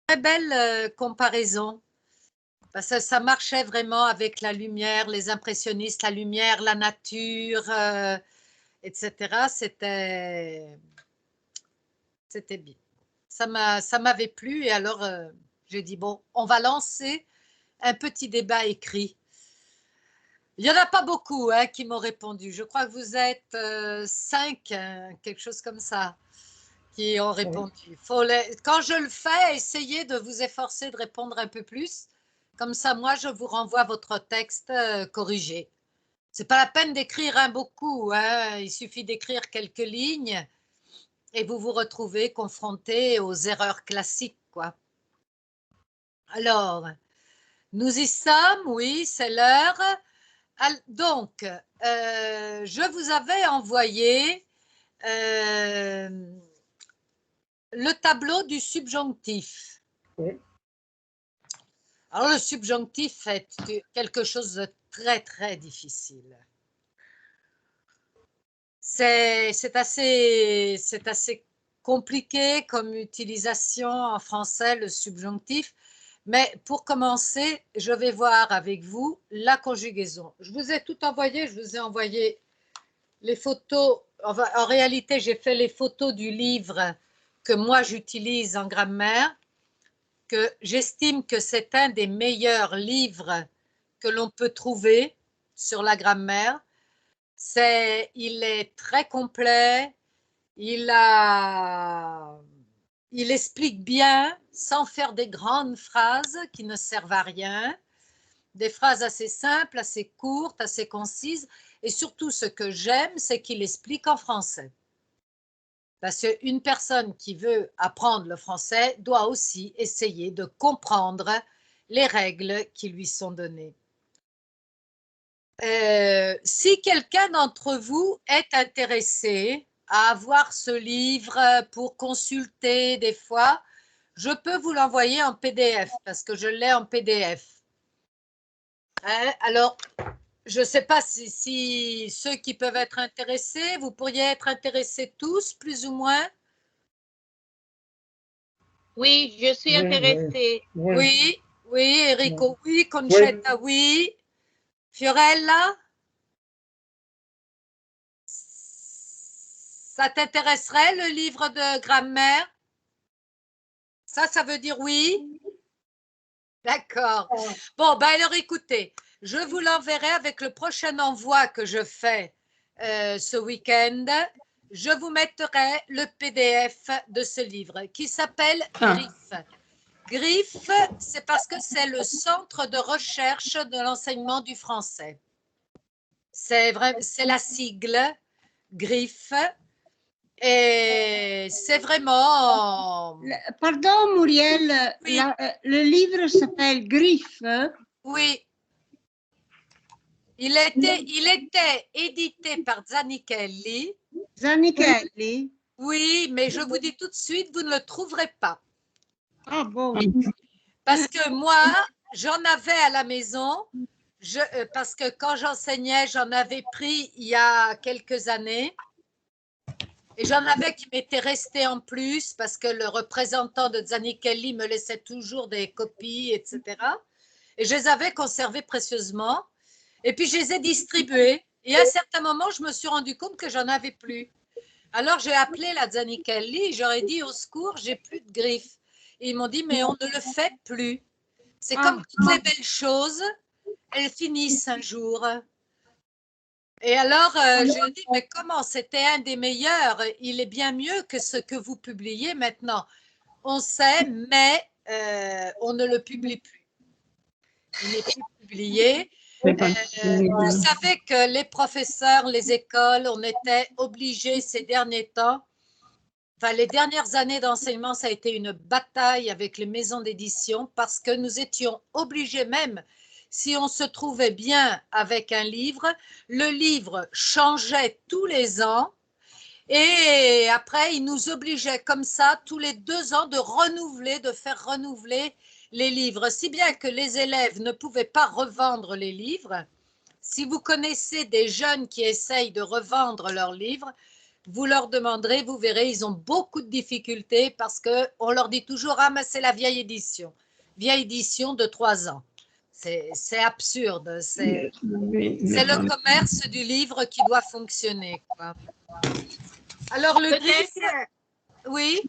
très belle comparaison. Parce que ça marchait vraiment avec la lumière, les impressionnistes, la lumière, la nature, etc. C'était bien. Ça m'avait plu et alors j'ai dit, bon, on va lancer un petit débat écrit. Il n'y en a pas beaucoup hein, qui m'ont répondu. Je crois que vous êtes 5, quelque chose comme ça, qui ont répondu. Quand je le fais, essayez de vous efforcer de répondre un peu plus. Comme ça, moi, je vous renvoie votre texte corrigé. C'est pas la peine d'écrire beaucoup. Hein. Il suffit d'écrire quelques lignes et vous vous retrouvez confronté aux erreurs classiques, quoi. Alors, nous y sommes, oui, c'est l'heure. Donc, je vous avais envoyé le tableau du subjonctif. Oui. Alors, le subjonctif est quelque chose de très, très difficile. C'est assez compliqué comme utilisation en français, le subjonctif. Mais pour commencer, je vais voir avec vous la conjugaison. Je vous ai tout envoyé, je vous ai envoyé les photos. En réalité, j'ai fait les photos du livre que moi j'utilise en grammaire, que j'estime que c'est un des meilleurs livres que l'on peut trouver sur la grammaire. Il est très complet, il explique bien, sans faire des grandes phrases qui ne servent à rien, des phrases assez simples, assez courtes, assez concises, et surtout ce que j'aime, c'est qu'il explique en français. Parce qu'une personne qui veut apprendre le français doit aussi essayer de comprendre les règles qui lui sont données. Si quelqu'un d'entre vous est intéressé à avoir ce livre pour consulter des fois, je peux vous l'envoyer en PDF parce que je l'ai en PDF. Alors, je ne sais pas si ceux qui peuvent être intéressés, vous pourriez être intéressés tous, plus ou moins. Oui, je suis intéressée. Oui, Enrico, oui, Concetta, oui. Fiorella? Ça t'intéresserait, le livre de grammaire? Ça veut dire oui? D'accord. Bon, ben alors écoutez, je vous l'enverrai avec le prochain envoi que je fais ce week-end. Je vous mettrai le PDF de ce livre qui s'appelle Griffe. Griffe, c'est parce que c'est le centre de recherche de l'enseignement du français. C'est la sigle Griffe. Et c'est vraiment… Pardon, Muriel, oui. Le livre s'appelle Griffe. Oui. Il était édité par Zanichelli. Zanichelli? Oui, mais je vous dis tout de suite, vous ne le trouverez pas. Ah bon? Parce que moi, j'en avais à la maison, parce que quand j'enseignais, j'en avais pris il y a quelques années. Et j'en avais qui m'étaient restés en plus parce que le représentant de Zanichelli me laissait toujours des copies, etc. Et je les avais conservées précieusement. Et puis, je les ai distribués. Et à un certain moment, je me suis rendu compte que j'en avais plus. Alors, j'ai appelé la Zanichelli et j'aurais dit, au secours, j'ai plus de griffes. Et ils m'ont dit, mais on ne le fait plus. C'est comme toutes les belles choses, elles finissent un jour. Et alors, je dis, mais comment? C'était un des meilleurs. Il est bien mieux que ce que vous publiez maintenant. On sait, mais on ne le publie plus. Il n'est plus publié. Vous savez que les professeurs, les écoles, on était obligés ces derniers temps, enfin les dernières années d'enseignement, ça a été une bataille avec les maisons d'édition parce que nous étions obligés même, si on se trouvait bien avec un livre, le livre changeait tous les ans et après, ils nous obligeaient comme ça, tous les 2 ans, de renouveler, de faire renouveler les livres, si bien que les élèves ne pouvaient pas revendre les livres. Si vous connaissez des jeunes qui essayent de revendre leurs livres, vous leur demanderez, vous verrez, ils ont beaucoup de difficultés parce qu'on leur dit toujours « Ah, mais c'est la vieille édition de 3 ans ». C'est absurde, c'est le commerce du livre qui doit fonctionner, quoi. Alors, le griffe, oui,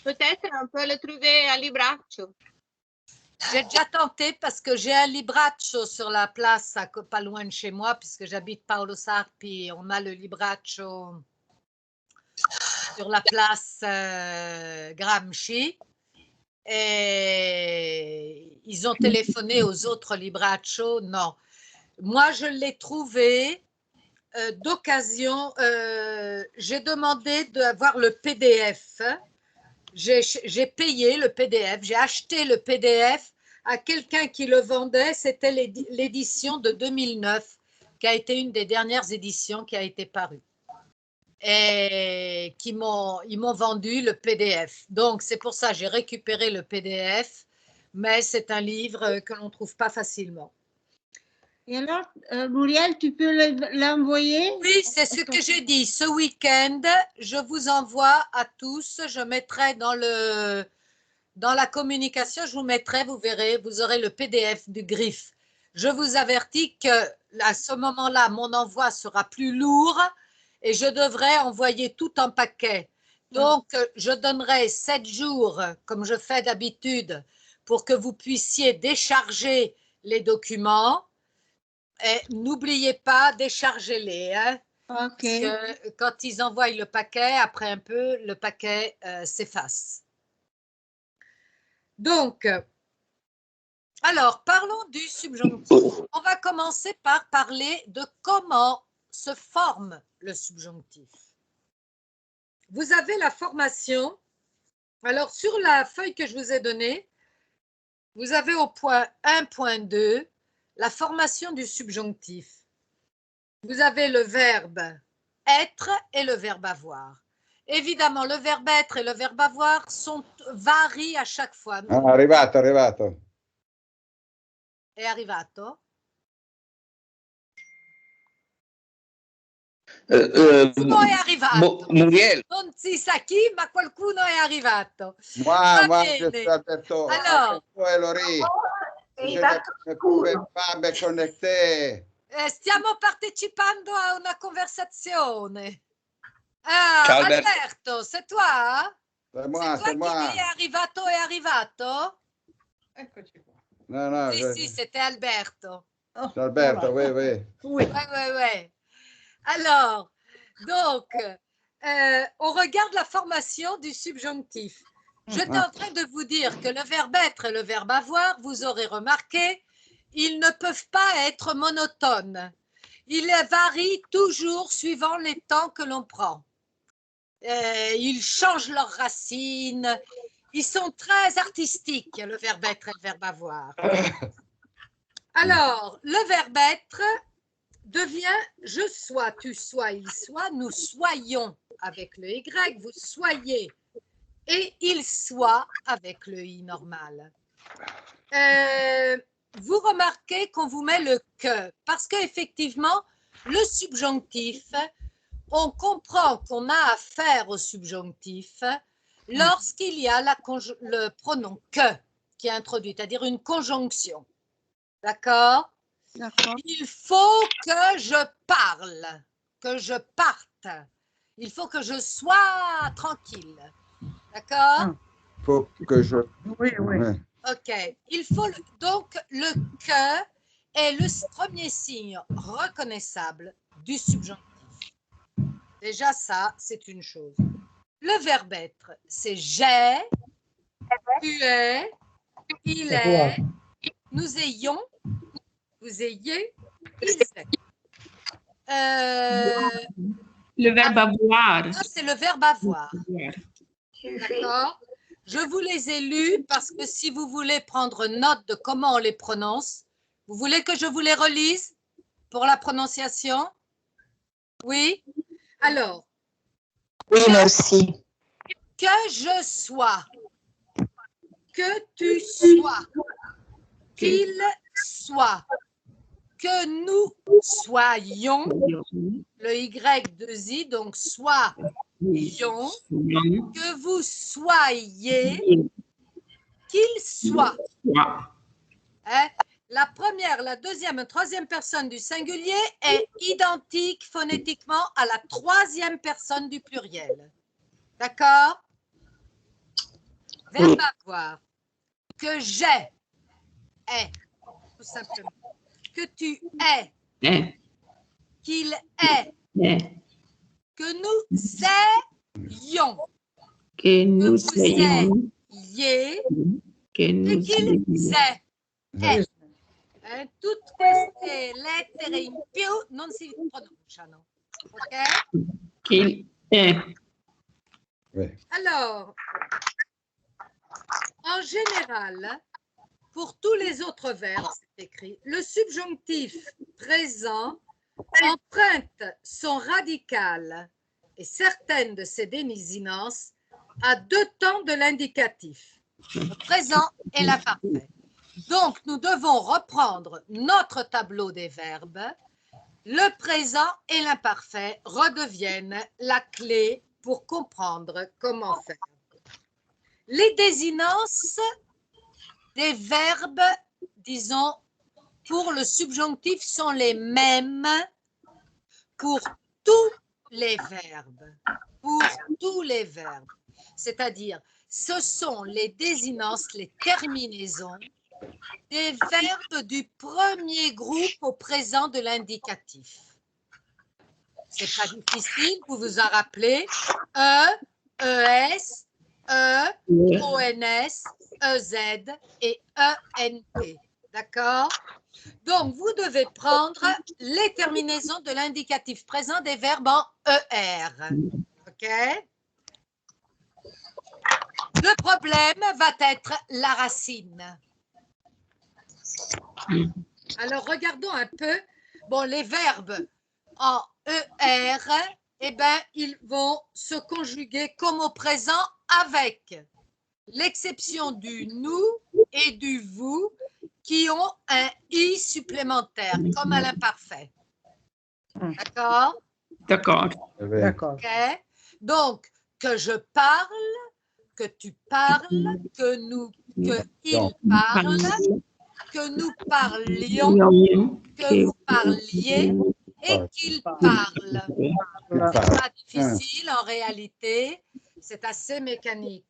Peut-être on peut le trouver à Libraccio. j'ai déjà tenté parce que j'ai un Libraccio sur la place, pas loin de chez moi, puisque j'habite Paolo Sarpi, on a le Libraccio sur la place Gramsci. Et ils ont téléphoné aux autres Libraccio, non. Moi, je l'ai trouvé d'occasion. J'ai demandé d'avoir le PDF. J'ai payé le PDF. J'ai acheté le PDF à quelqu'un qui le vendait. C'était l'édition de 2009, qui a été une des dernières éditions qui a été parue. Et ils m'ont vendu le PDF. Donc, c'est pour ça que j'ai récupéré le PDF, mais c'est un livre que l'on ne trouve pas facilement. Et alors, Muriel, tu peux l'envoyer? Oui, c'est ce que j'ai dit. Ce week-end, je vous envoie à tous, je mettrai dans la communication, je vous mettrai, vous verrez, vous aurez le PDF du griffe. Je vous avertis qu'à ce moment-là, mon envoi sera plus lourd et je devrais envoyer tout en paquet. Donc, je donnerai 7 jours, comme je fais d'habitude, pour que vous puissiez décharger les documents. Et n'oubliez pas, déchargez-les. Hein, Ok. parce que quand ils envoient le paquet, après un peu, le paquet s'efface. Donc, alors, parlons du subjonctif. On va commencer par parler de comment se forme le subjonctif. Vous avez la formation. Alors, sur la feuille que je vous ai donnée, vous avez au point 1.2 la formation du subjonctif. Vous avez le verbe être et le verbe avoir. Évidemment, le verbe être et le verbe avoir varient à chaque fois. Ah, arrivato. È arrivato? Qualcuno è arrivato. Muriel. Non si sa chi, ma qualcuno è arrivato. Moi, bene. je suis Alberto. Alors, Laurie. Je ne pouvais pas me connecter. stiamo partecipando a una conversazione. Ah, Ciao, Alberto, c'est toi? C'est moi, c'est moi. Qui è arrivato? Eccoci qua. No, Si, c'était Alberto. c'est Alberto, oui. Ouais. Alors, donc, on regarde la formation du subjonctif. J'étais en train de vous dire que le verbe être et le verbe avoir, vous aurez remarqué, ils ne peuvent pas être monotones. Ils varient toujours suivant les temps que l'on prend. Ils changent leurs racines. Ils sont très artistiques, le verbe être et le verbe avoir. Alors, le verbe être devient je sois, tu sois, il soit, nous soyons avec le Y, vous soyez et il soit avec le I normal. Vous remarquez qu'on vous met le que parce qu'effectivement, le subjonctif, on comprend qu'on a affaire au subjonctif lorsqu'il y a le pronom que qui est introduit, c'est-à-dire une conjonction. D'accord ? Il faut que je parle, que je parte. Il faut que je sois tranquille. D'accord ? Il faut que je... Oui. Ok. Il faut donc le que est le premier signe reconnaissable du subjonctif. Déjà ça, c'est une chose. Le verbe être, c'est j'ai, tu es, il est, nous ayons, vous ayez, ils aient. Le verbe avoir. Ça, c'est le verbe avoir. D'accord ? Je vous les ai lus parce que si vous voulez prendre note de comment on les prononce, vous voulez que je vous les relise pour la prononciation ? Oui ? Alors. Oui, merci. Que je sois. Que tu sois. Qu'il soit. que nous soyons, le Y2I, donc soyons, que vous soyez, qu'il soit. Hein? La première, la deuxième, la troisième personne du singulier est identique phonétiquement à la troisième personne du pluriel. D'accord? Verbe avoir. Que j'ai, est, tout simplement. Que tu es, qu'il est, que nous ayons, Que nous vous ayons, ayez, que et nous qu'il ayons. est. Tutte queste lettere in più non si pronunciano. Ok? Qu'il est. Oui. Alors, en général, pour tous les autres verbes, c'est écrit, le subjonctif présent emprunte son radical et certaines de ses désinences à deux temps de l'indicatif, le présent et l'imparfait. Donc, nous devons reprendre notre tableau des verbes. Le présent et l'imparfait redeviennent la clé pour comprendre comment faire. Les désinences des verbes, disons, pour le subjonctif sont les mêmes pour tous les verbes. Pour tous les verbes. C'est-à-dire, ce sont les désinences, les terminaisons des verbes du premier groupe au présent de l'indicatif. C'est pas difficile, vous vous en rappelez. ES, ONS, EZ et ENT. D'accord? Donc, vous devez prendre les terminaisons de l'indicatif présent des verbes en ER. OK? Le problème va être la racine. Alors, regardons un peu. Bon, les verbes en ER, eh bien, ils vont se conjuguer comme au présent avec l'exception du nous et du vous qui ont un i supplémentaire, comme à l'imparfait. D'accord? D'accord. D'accord. OK? Donc, que je parle, que tu parles, que il parle, que nous parlions, que vous parliez et qu'il parle. C'est pas difficile en réalité, c'est assez mécanique.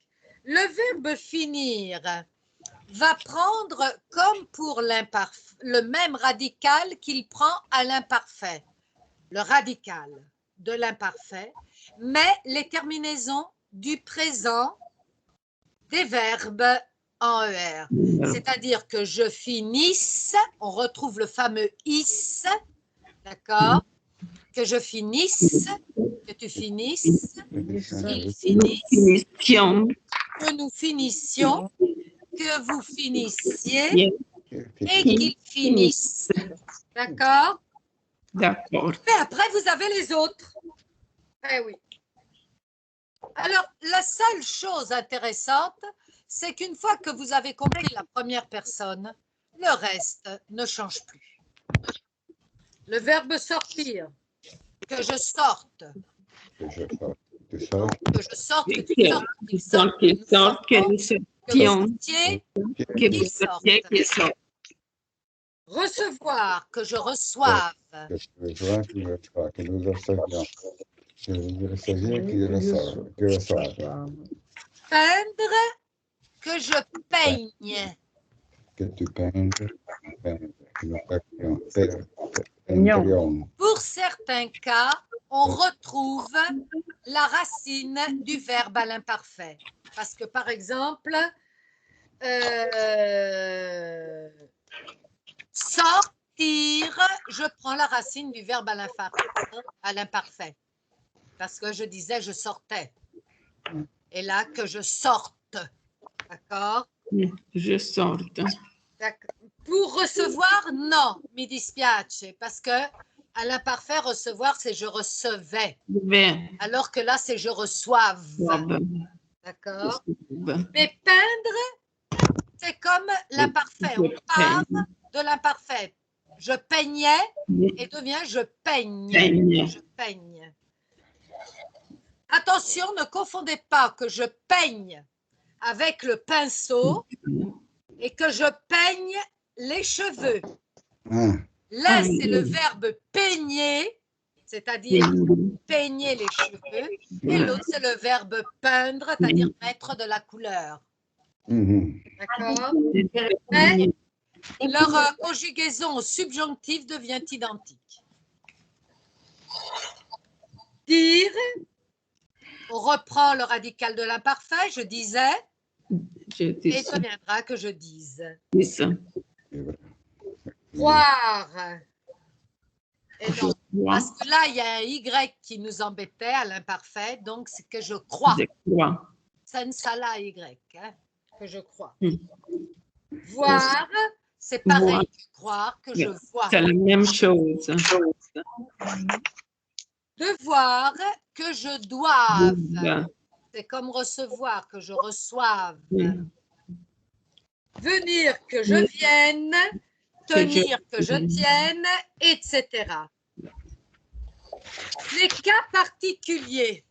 Le verbe finir va prendre comme pour le même radical qu'il prend à l'imparfait, le radical de l'imparfait, mais les terminaisons du présent des verbes en ER. C'est-à-dire que je finisse, on retrouve le fameux is, d'accord? Que je finisse, que tu finisses, qu'il finisse, que nous finissions, que vous finissiez et qu'il finisse. D'accord? D'accord. Et après, vous avez les autres. Eh oui. Alors, la seule chose intéressante, c'est qu'une fois que vous avez compris la première personne, le reste ne change plus. Le verbe sortir, que je sorte, Que je sorte. Que je sorte. que je sorte, que tu sortes, qu'il Sorte, sorte, que nous sortons, que nous que sortions, vous sortiez, que vous qu'il sorte. sortiez, qu'il sorte. Recevoir, que je reçoive, Que je reçois, que je reçois. Que nous recevions. Que vous receviez, que reçoive. peindre, que je peigne. Que tu peignes. Que nous peignions. Pour certains cas, on retrouve la racine du verbe à l'imparfait. Parce que, par exemple, sortir, je prends la racine du verbe à l'imparfait. Parce que je disais je sortais. Et là, que je sorte. D'accord? Je sorte. Pour recevoir, non, mi dispiace, parce que à l'imparfait, recevoir, c'est je recevais. Alors que là, c'est je reçoive. D'accord? Mais peindre, c'est comme l'imparfait. On part de l'imparfait. Je peignais et devient je peigne. Peigne. Je peigne. Attention, ne confondez pas que je peigne avec le pinceau et que je peigne les cheveux. Ah, L'un, c'est le verbe peigner, c'est-à-dire Peigne. peigner les cheveux, et l'autre, c'est le verbe peindre, c'est-à-dire mettre de la couleur. mhm. D'accord? Peigne. Leur conjugaison au subjonctif devient identique. Dire, on reprend le radical de l'imparfait, je disais, Je et dis il ça. deviendra que je dise. Dis ça. Croire. Et Je non, crois. parce que là, il y a un Y qui nous embêtait à l'imparfait, donc c'est que je crois. Je crois. Senza la Y, hein, que je crois. Mm. Voir, c'est pareil Voir. que croire, que je vois. C'est la même chose. Devoir, que je doive. Voilà. C'est comme recevoir, que je reçoive. Mm. Venir, que je vienne. Tenir, que je tienne, etc. Les cas particuliers.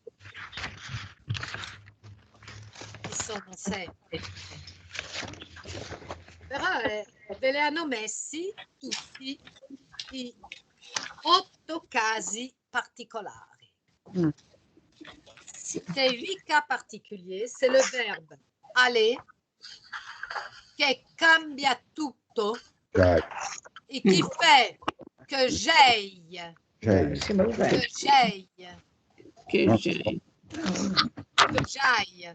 Qui sono sempre. Però ve le hanno messi tutti i 8 casi particolari. Ces 8 cas particuliers, c'est le verbe aller che cambia tutto Dai, et qui fait que j'aille, c'hai. que j'aille, Que j'ai. que j'aille.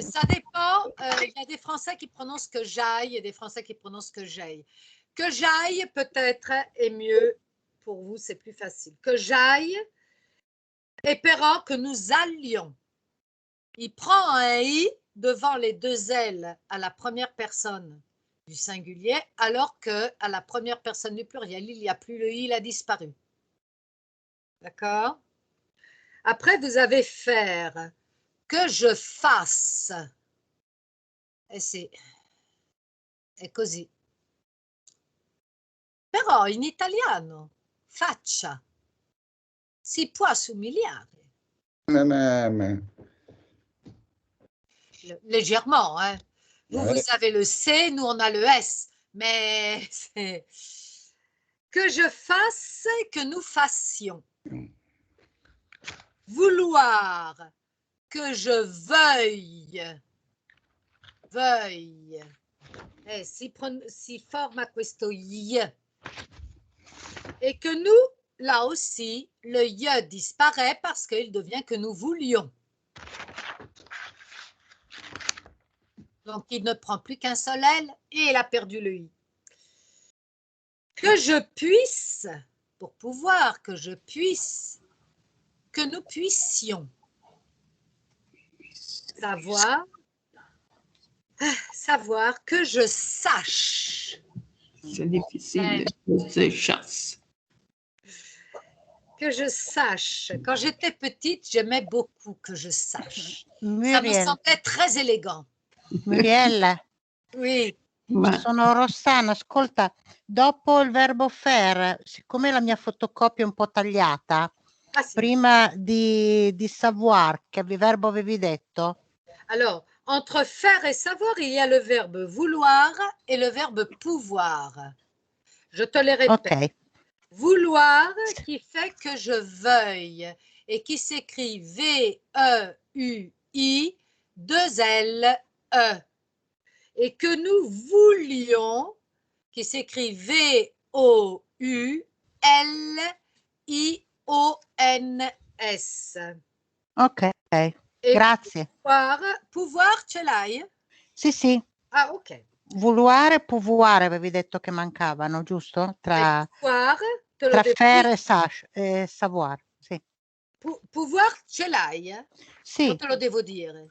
Ça dépend, il y a des Français qui prononcent que j'aille et des Français qui prononcent que j'aille. Que j'aille peut-être est mieux pour vous, c'est plus facile. Que j'aille, espérant que nous allions. Il prend un i devant les deux L à la première personne du singulier, alors que à la première personne du pluriel, il n'y a plus le i, il a disparu. D'accord? Après, vous avez faire, que je fasse. E è così. Però in italiano, faccia, si può assomigliare. Légèrement, hein. Vous, Ouais. vous avez le C, nous, on a le S. Mais c'est que je fasse, que nous fassions. Vouloir, que je veuille. Veuille. Si forma questo y. Et que nous, là aussi, le y disparaît parce qu'il devient que nous voulions. Donc, il ne prend plus qu'un seul L et il a perdu le i. Que je puisse, pour pouvoir, que je puisse, que nous puissions. Savoir, que je sache. C'est difficile. Je chasse. Que je sache. Quand j'étais petite, j'aimais beaucoup que je sache. Ça me Muriel, semblait très élégant. Muriel, Oui. Ma sono Rossana, ascolta, dopo il verbo faire, siccome la mia fotocopia è un po' tagliata, Ah, si. prima di savoir, che verbo avevi detto? Alors, entre faire et savoir, il y a le verbe vouloir et le verbe pouvoir. Je te les répète. Ok, Vouloir qui fait que je veuille et qui s'écrit V-E-U-I, 2 L-E. Et que nous voulions, qui s'écrit V-O-U-L-I-O-N-S. ok, Et grazie. pouvoir, ce l'hai? Sì, sì, Ah, ok. vouloir e pouvoir avevi detto che mancavano, giusto? Tra, Pouvoir, te lo tra devo faire dire. e savoir, sì. Pouvoir, ce l'hai? Sì, O te lo devo dire?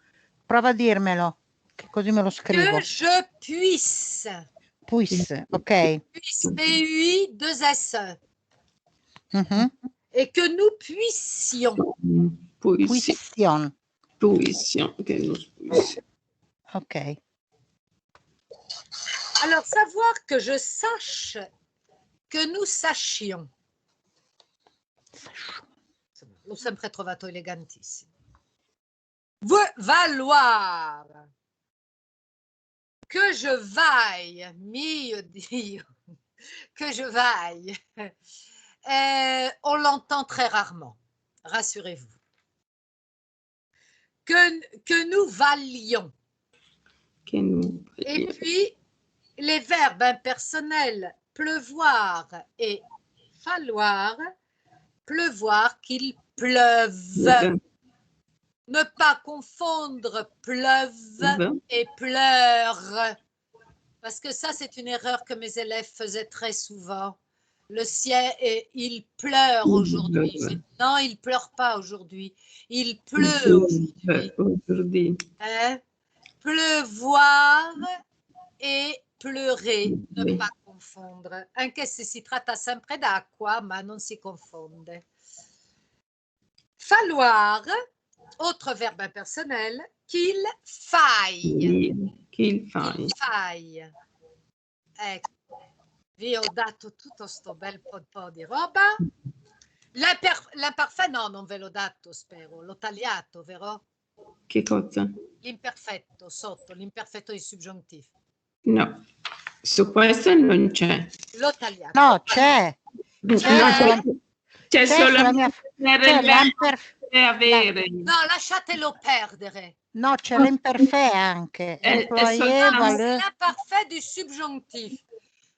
prova a dirmelo, che così me lo scrivo. Que je puisse. Puisse, ok. Puisse, P-U-I, 2-S. Mhm. Et que nous puissions. poésie. Puission, Poésie. Que nous puissions. ok. Alors, savoir que je sache que nous sachions. L'ho sempre trovato elegantissimo. Valoir. Que je vaille, mio Dio, que je vaille. On l'entend très rarement, rassurez-vous. Que nous valions. Che nous Et puis, les verbes impersonnels pleuvoir et falloir, pleuvoir qu'il pleuve. Ne pas confondre pleuve et pleure. Parce que ça, c'est une erreur que mes élèves faisaient très souvent. Le ciel, il pleure aujourd'hui. Non, il ne pleure pas aujourd'hui. Il pleut aujourd'hui. Pleuvoir et pleurer, ne pas confondre. Anche se si tratta sempre d'acqua, ma non si confonde. Falloir, autre verbe impersonnel, qu'il faille. Qu'il faille. Qu'il faille. Ecco, vi ho dato tutto sto bel po' di roba. L'imparfait, no, non ve l'ho dato, spero. L'ho tagliato, vero? Che cosa? L'imperfetto, sotto, l'imperfetto di subjonctif. No, su questo non c'è. L'ho tagliato. No, c'è. C'è solamente avere. No, lasciatelo perdere. No, c'è l'imperfait anche. Employé, valeur. L'imparfait du subjonctif.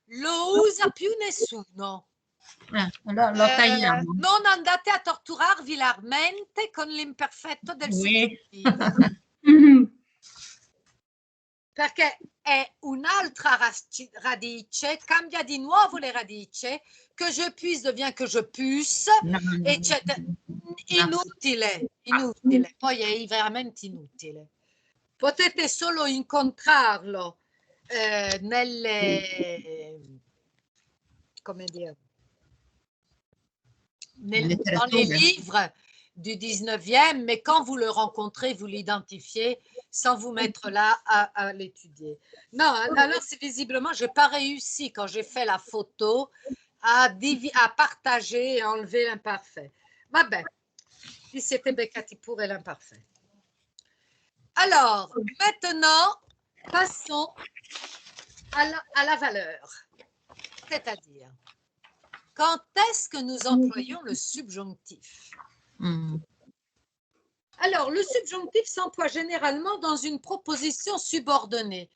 Lo usa più nessuno. Lo tagliamo. Non andate a torturarvi la mente con l'imperfetto del subjonctif. Perché è un'altra radice, cambia di nuovo le radici, que je puisse devient que je puisse, eccetera. Inutile, inutile, poi è veramente inutile. Potete solo incontrarlo come dire, dans les livres du 19e, mais quand vous le rencontrez, vous l'identifiez sans vous mettre là à l'étudier. Non, alors c'est visiblement, je n'ai pas réussi quand j'ai fait la photo à partager et enlever l'imparfait. Vabbè, si siete beccati pure l'imparfait. Alors, maintenant, passons à la valeur. C'est-à-dire, quand est-ce que nous employons le subjonctif? Alors, le subjonctif s'emploie généralement dans une proposition subordonnée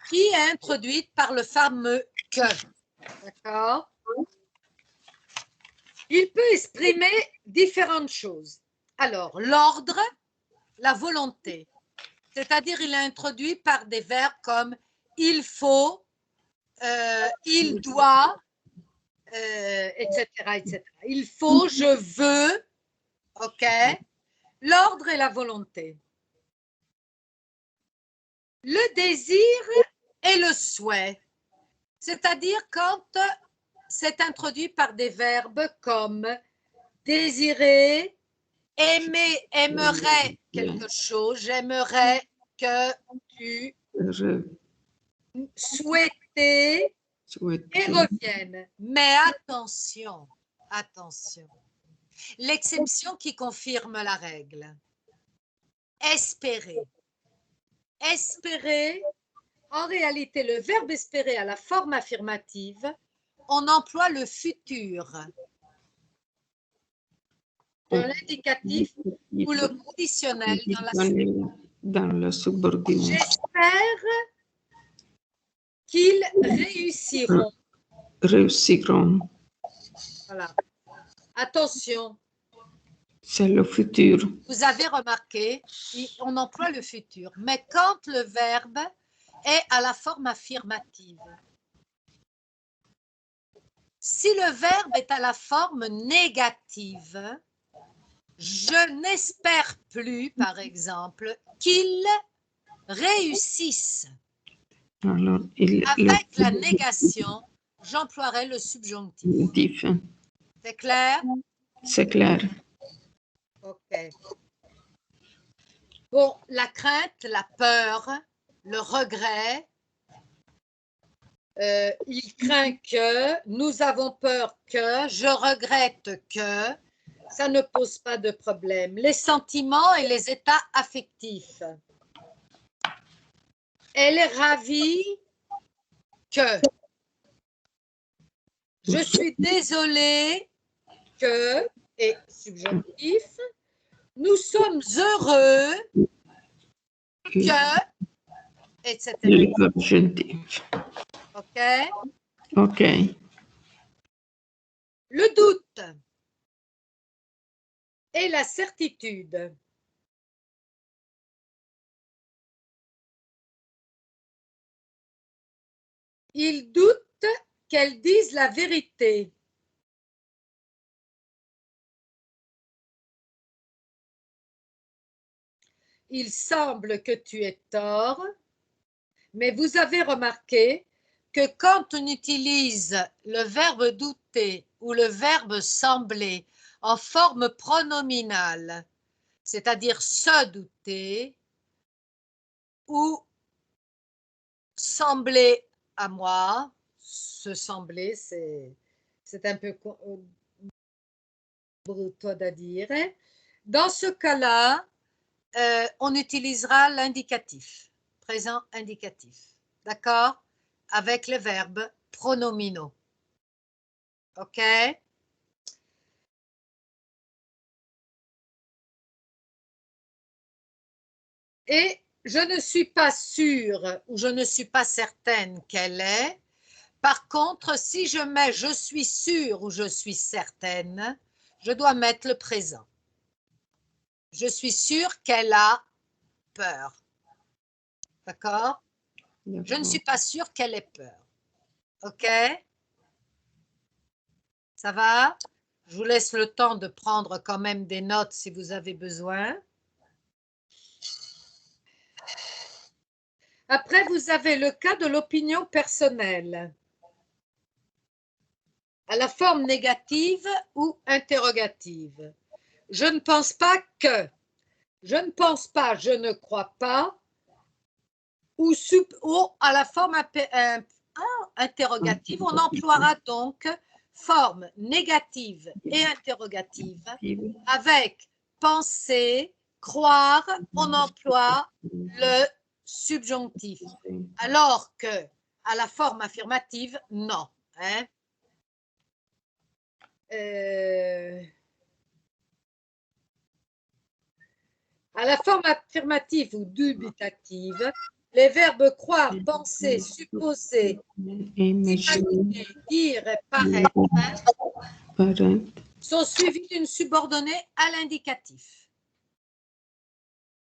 qui est introduite par le fameux « que ». D'accord? Il peut exprimer différentes choses. Alors, l'ordre, la volonté. C'est-à-dire, il est introduit par des verbes comme « il faut »,« il doit », etc., etc. Il faut, je veux, ok? L'ordre et la volonté. Le désir et le souhait. C'est-à-dire quand c'est introduit par des verbes comme désirer, aimer, aimerait quelque chose, j'aimerais que tu souhaitais et reviennent. Mais attention, attention. L'exception qui confirme la règle. Espérer. Espérer, en réalité, le verbe espérer à la forme affirmative, on emploie le futur dans l'indicatif ou le conditionnel dans la subordination. J'espère qu'ils réussiront. Réussiront. Voilà. Attention. C'est le futur. Vous avez remarqué, on emploie le futur, mais quand le verbe est à la forme affirmative. Si le verbe est à la forme négative, je n'espère plus, par exemple, qu'il réussisse. Alors, avec la négation, j'emploierai le subjonctif. C'est clair? C'est clair. Ok. Bon, la crainte, la peur, le regret, il craint que, nous avons peur que, je regrette que, ça ne pose pas de problème. Les sentiments et les états affectifs. Elle est ravie que. Je suis désolée que, et subjonctif, nous sommes heureux que, etc. Il soggettivo. OK? Ok. Le doute et la certitude. Il doute qu'elle dise la vérité. Il semble que tu aies tort, mais vous avez remarqué que quand on utilise le verbe douter ou le verbe sembler en forme pronominale, c'est-à-dire se douter ou sembler à moi, se sembler, c'est un peu brutal à dire. Dans ce cas-là, on utilisera l'indicatif, présent indicatif, d'accord? Avec les verbes pronominaux. OK? Et je ne suis pas sûre ou je ne suis pas certaine qu'elle est. Par contre, si je mets je suis sûre ou je suis certaine, je dois mettre le présent. Je suis sûre qu'elle a peur. D'accord? Je ne suis pas sûre qu'elle ait peur. OK? Ça va? Je vous laisse le temps de prendre quand même des notes si vous avez besoin. Après, vous avez le cas de l'opinion personnelle, à la forme négative ou interrogative. Je ne pense pas que, je ne pense pas, je ne crois pas, ou à la forme interrogative, on emploiera donc forme négative et interrogative avec penser, croire, on emploie le subjonctif, alors que à la forme affirmative, non. Hein? À la forme affirmative ou dubitative, les verbes croire, penser, supposer, imaginer, dire et paraître sont suivis d'une subordonnée à l'indicatif.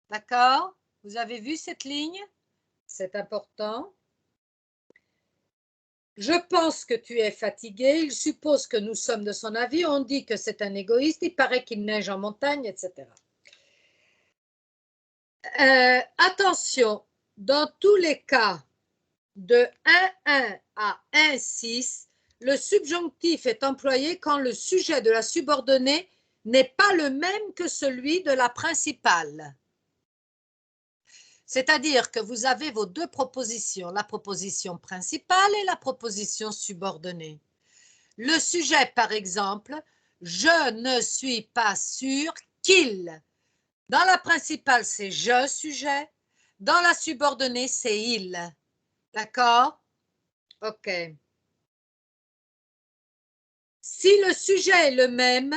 D'accord? Vous avez vu cette ligne? C'est important. Je pense que tu es fatigué. Il suppose que nous sommes de son avis. On dit que c'est un égoïste. Il paraît qu'il neige en montagne, etc. Attention, dans tous les cas de 1,1 à 1,6, le subjonctif est employé quand le sujet de la subordonnée n'est pas le même que celui de la principale. C'est-à-dire que vous avez vos deux propositions, la proposition principale et la proposition subordonnée. Le sujet, par exemple, je ne suis pas sûr qu'il. Dans la principale, c'est je, sujet. Dans la subordonnée, c'est il. D'accord? OK. Si le sujet est le même,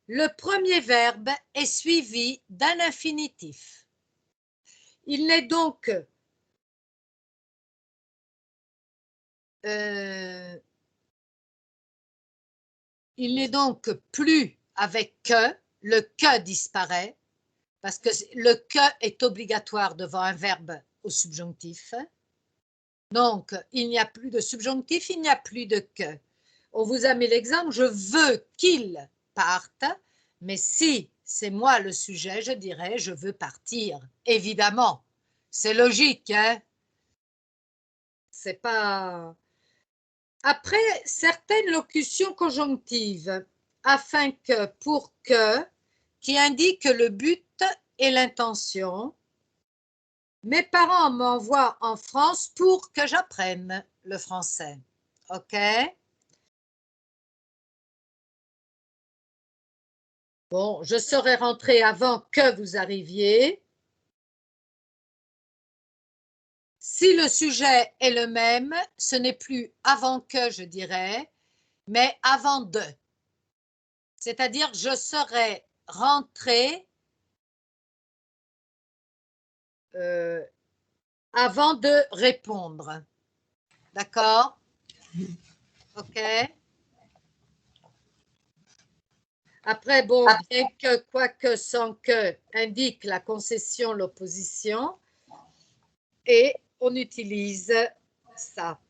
le premier verbe est suivi d'un infinitif. Il n'est donc plus avec que, le que disparaît, parce que le que est obligatoire devant un verbe au subjonctif. Donc, il n'y a plus de subjonctif, il n'y a plus de que. On vous a mis l'exemple, je veux qu'il parte, mais si c'est moi le sujet, je dirais je veux partir. Évidemment, c'est logique, hein? C'est pas... Après, certaines locutions conjonctives, afin que, pour que, qui indiquent le but et l'intention. Mes parents m'envoient en France pour que j'apprenne. le français. OK? Bon, je serai rentrée avant que vous arriviez. Si le sujet est le même, ce n'est plus avant que, je dirais, mais avant de. C'est-à-dire, je serai rentrée avant de répondre. D'accord? OK? Après, bon, bien que, quoique, sans que, indique la concession, l'opposition, et on utilise ça.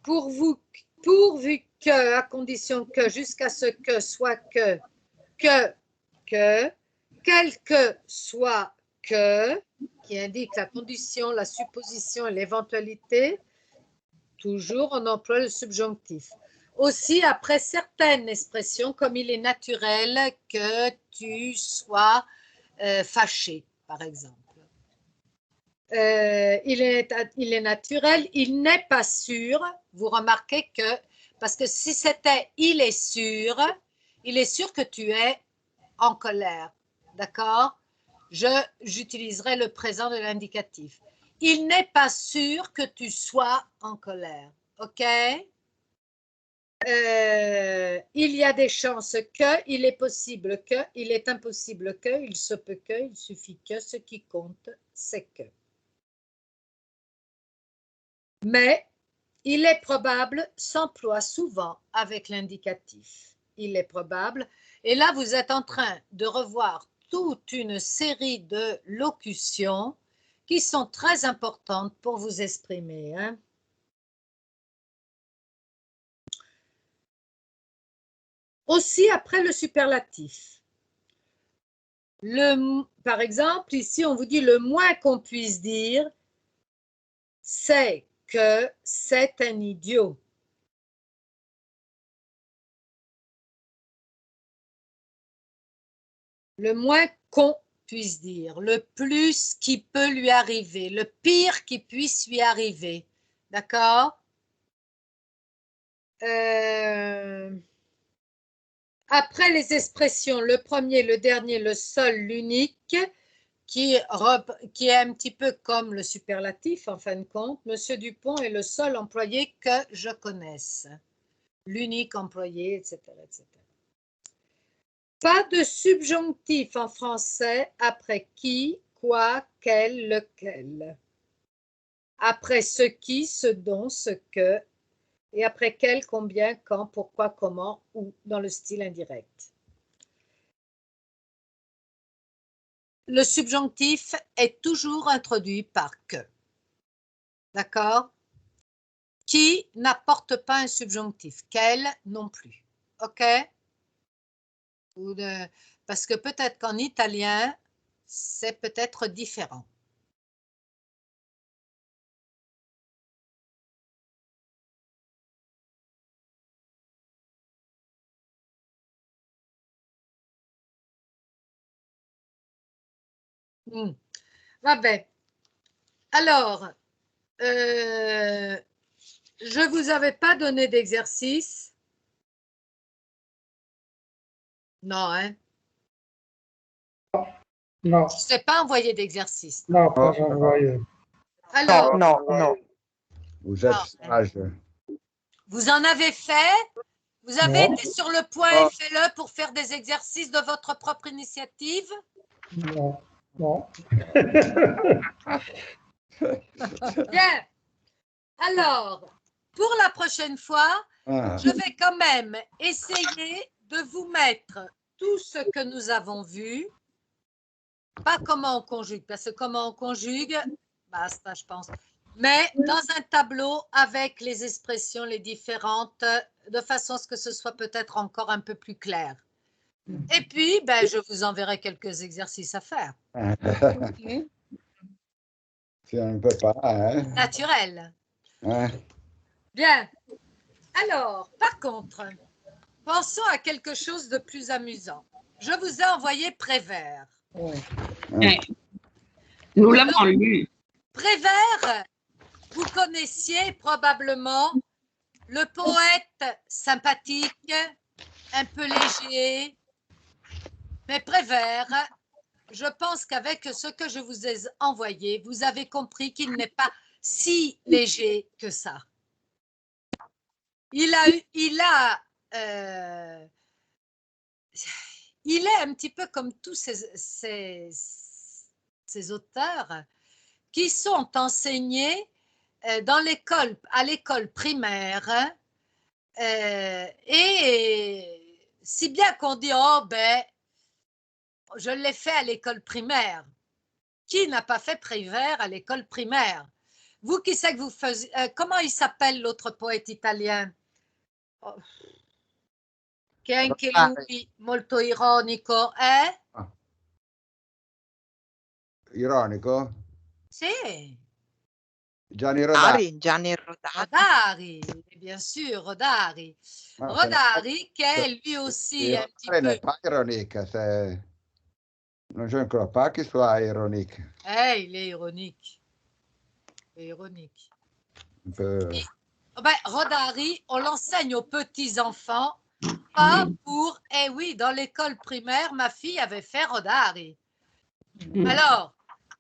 Pourvu que, à condition que, jusqu'à ce que, soit que, quel que soit que, qui indique la condition, la supposition et l'éventualité, toujours on emploie le subjonctif. Aussi, après certaines expressions, comme il est naturel que tu sois fâché, par exemple. Il est naturel, il n'est pas sûr. Vous remarquez que, parce que si c'était il est sûr que tu es en colère. D'accord? J'utiliserai le présent de l'indicatif. Il n'est pas sûr que tu sois en colère. OK? Il y a des chances que, il est possible que, il est impossible que, il se peut que, il suffit que, ce qui compte, c'est que. Mais il est probable s'emploie souvent avec l'indicatif. Il est probable. Et là, vous êtes en train de revoir toute une série de locutions qui sont très importantes pour vous exprimer. Hein. Aussi, après le superlatif. Par exemple, ici, on vous dit le moins qu'on puisse dire, c'est que c'est un idiot. Le moins qu'on puisse dire, le plus qui peut lui arriver, le pire qui puisse lui arriver. D'accord? Après les expressions, le premier, le dernier, le seul, l'unique, qui est un petit peu comme le superlatif, en fin de compte, Monsieur Dupont est le seul employé que je connaisse. L'unique employé, etc., etc. Pas de subjonctif en français après qui, quoi, quel, lequel. Après ce qui, ce dont, ce que, et après quel, combien, quand, pourquoi, comment, ou dans le style indirect. Le subjonctif est toujours introduit par que. D'accord? Qui n'apporte pas un subjonctif? Quel non plus. OK? Parce que peut-être qu'en italien, c'est peut-être différent. Vabbè. Alors, je ne vous avais pas donné d'exercice. Non, hein? Non, Je ne t'ai pas envoyé d'exercice. non, pas envoyé. Alors, No, no. Vous êtes sage. vous en avez fait? Vous avez été sur le point et fait-le pour faire des exercices de votre propre initiative? Non, non. Bien. Alors, pour la prochaine fois, je vais quand même essayer de vous mettre tout ce que nous avons vu. Pas comment on conjugue, parce que comment on conjugue, basta, je pense. Mais dans un tableau avec les expressions, les différentes, de façon à ce que ce soit peut-être encore un peu plus clair. Et puis, ben, je vous enverrai quelques exercices à faire. C'est un peu pas, hein? Naturel. Hein? Bien. Alors, par contre, pensons à quelque chose de plus amusant. Je vous ai envoyé Prévert. Nous l'avons lu. Prévert, vous connaissiez probablement le poète sympathique, un peu léger, mais Prévert. Je pense qu'avec ce que je vous ai envoyé, vous avez compris qu'il n'est pas si léger que ça. Il est un petit peu comme tous ces auteurs qui sont enseignés à l'école primaire, et si bien qu'on dit, oh ben, je l'ai fait à l'école primaire. Qui n'a pas fait Prévert à l'école primaire? Vous, qui c'est que vous faisiez, comment il s'appelle l'autre poète italien? Oh. Che anche lui molto ironico, eh? Ironico? Sì. Gianni Rodari. Gianni Rodari. Rodari, bien sûr, Rodari. Ma Rodari, che è lui aussi un petit Rodari n'est peu. pas ironique, c'est... Non, je ne crois pas qu'il soit ironique. Il est ironique. Il est ironique. Un peu... Ben, Rodari, on l'enseigne aux petits-enfants, pas pour... Eh oui, dans l'école primaire, ma fille avait fait Rodari. Alors,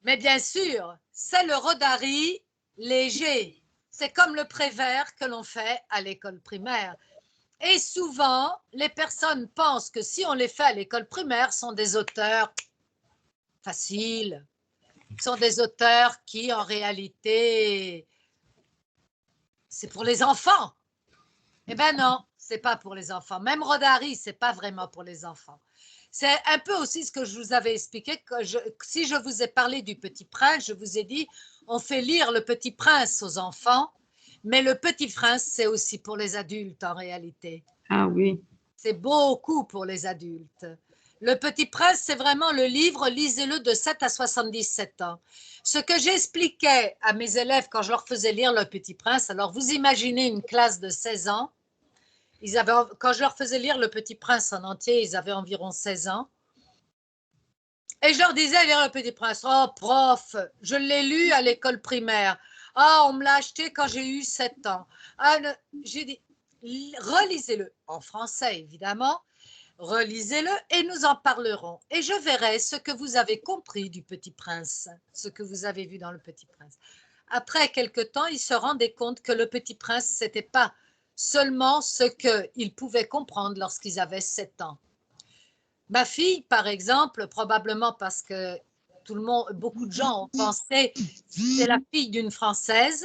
mais bien sûr, c'est le Rodari léger. C'est comme le Prévert que l'on fait à l'école primaire. Et souvent, les personnes pensent que si on les fait à l'école primaire, sont des auteurs faciles, sont des auteurs qui, en réalité, c'est pour les enfants. Eh bien non, c'est pas pour les enfants. Même Rodari, c'est pas vraiment pour les enfants. C'est un peu aussi ce que je vous avais expliqué. Si je vous ai parlé du Petit Prince, je vous ai dit, on fait lire le Petit Prince aux enfants, mais le Petit Prince, c'est aussi pour les adultes en réalité. Ah oui. C'est beaucoup pour les adultes. Le Petit Prince, c'est vraiment le livre, lisez-le de 7 à 77 ans. Ce que j'expliquais à mes élèves quand je leur faisais lire le Petit Prince, alors vous imaginez une classe de 16 ans, quand je leur faisais lire le Petit Prince en entier, ils avaient environ 16 ans. Et je leur disais, lire le Petit Prince. Oh, prof, je l'ai lu à l'école primaire. Ah, on me l'a acheté quand j'ai eu 7 ans. Ah, j'ai dit, relisez-le, en français évidemment, relisez-le et nous en parlerons. Et je verrai ce que vous avez compris du Petit Prince, ce que vous avez vu dans le Petit Prince. Après quelque temps, ils se rendaient compte que le Petit Prince, ce n'était pas seulement ce qu'ils pouvaient comprendre lorsqu'ils avaient 7 ans. Ma fille, par exemple, probablement parce que beaucoup de gens ont pensé que c'est la fille d'une Française,